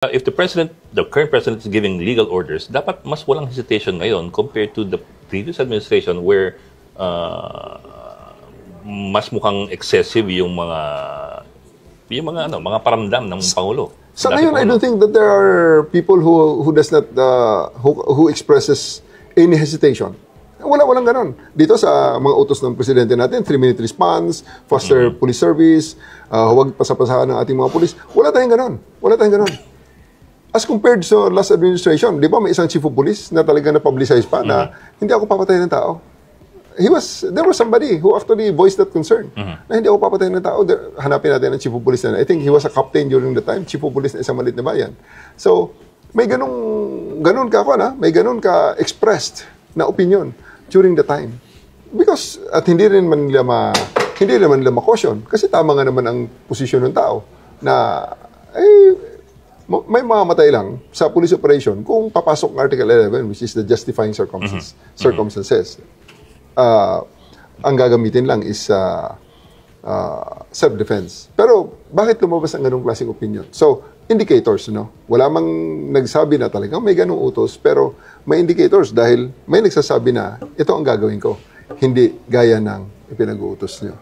If the current president is giving legal orders, dapat mas walang hesitation ngayon compared to the previous administration where mas mukhang excessive yung mga paramdam ng Pangulo. Sa ngayon, I don't think that there are people who does not who expresses any hesitation. Walang ganon. Dito sa mga utos ng presidente natin, 3-minute response, faster police service, huwag pasapasahan ng ating mga police. Wala tayong ganon. As compared sa last administration, di ba may isang chief of police na talaga na-publicize pa na hindi ako papatayin ng tao. There was somebody who actually voiced that concern na hindi ako papatayin ng tao. Hanapin natin ang chief of police na. I think he was a captain during the time, chief of police na isang maliit na bayan. So, may ganun ka expressed na opinion during the time. Because, at hindi rin man nila ma-caution. Kasi tama nga naman ang posisyon ng tao na, may mamamatay lang sa police operation kung papasok ng Article 11, which is the justifying circumstances. Ang gagamitin lang is self-defense. Pero, bakit lumabas ang ganung klaseng opinion? So, indicators, no? Wala mang nagsabi na talagang may ganung utos, pero may indicators dahil may nagsasabi na ito ang gagawin ko. Hindi gaya ng ipinag-uutos nyo.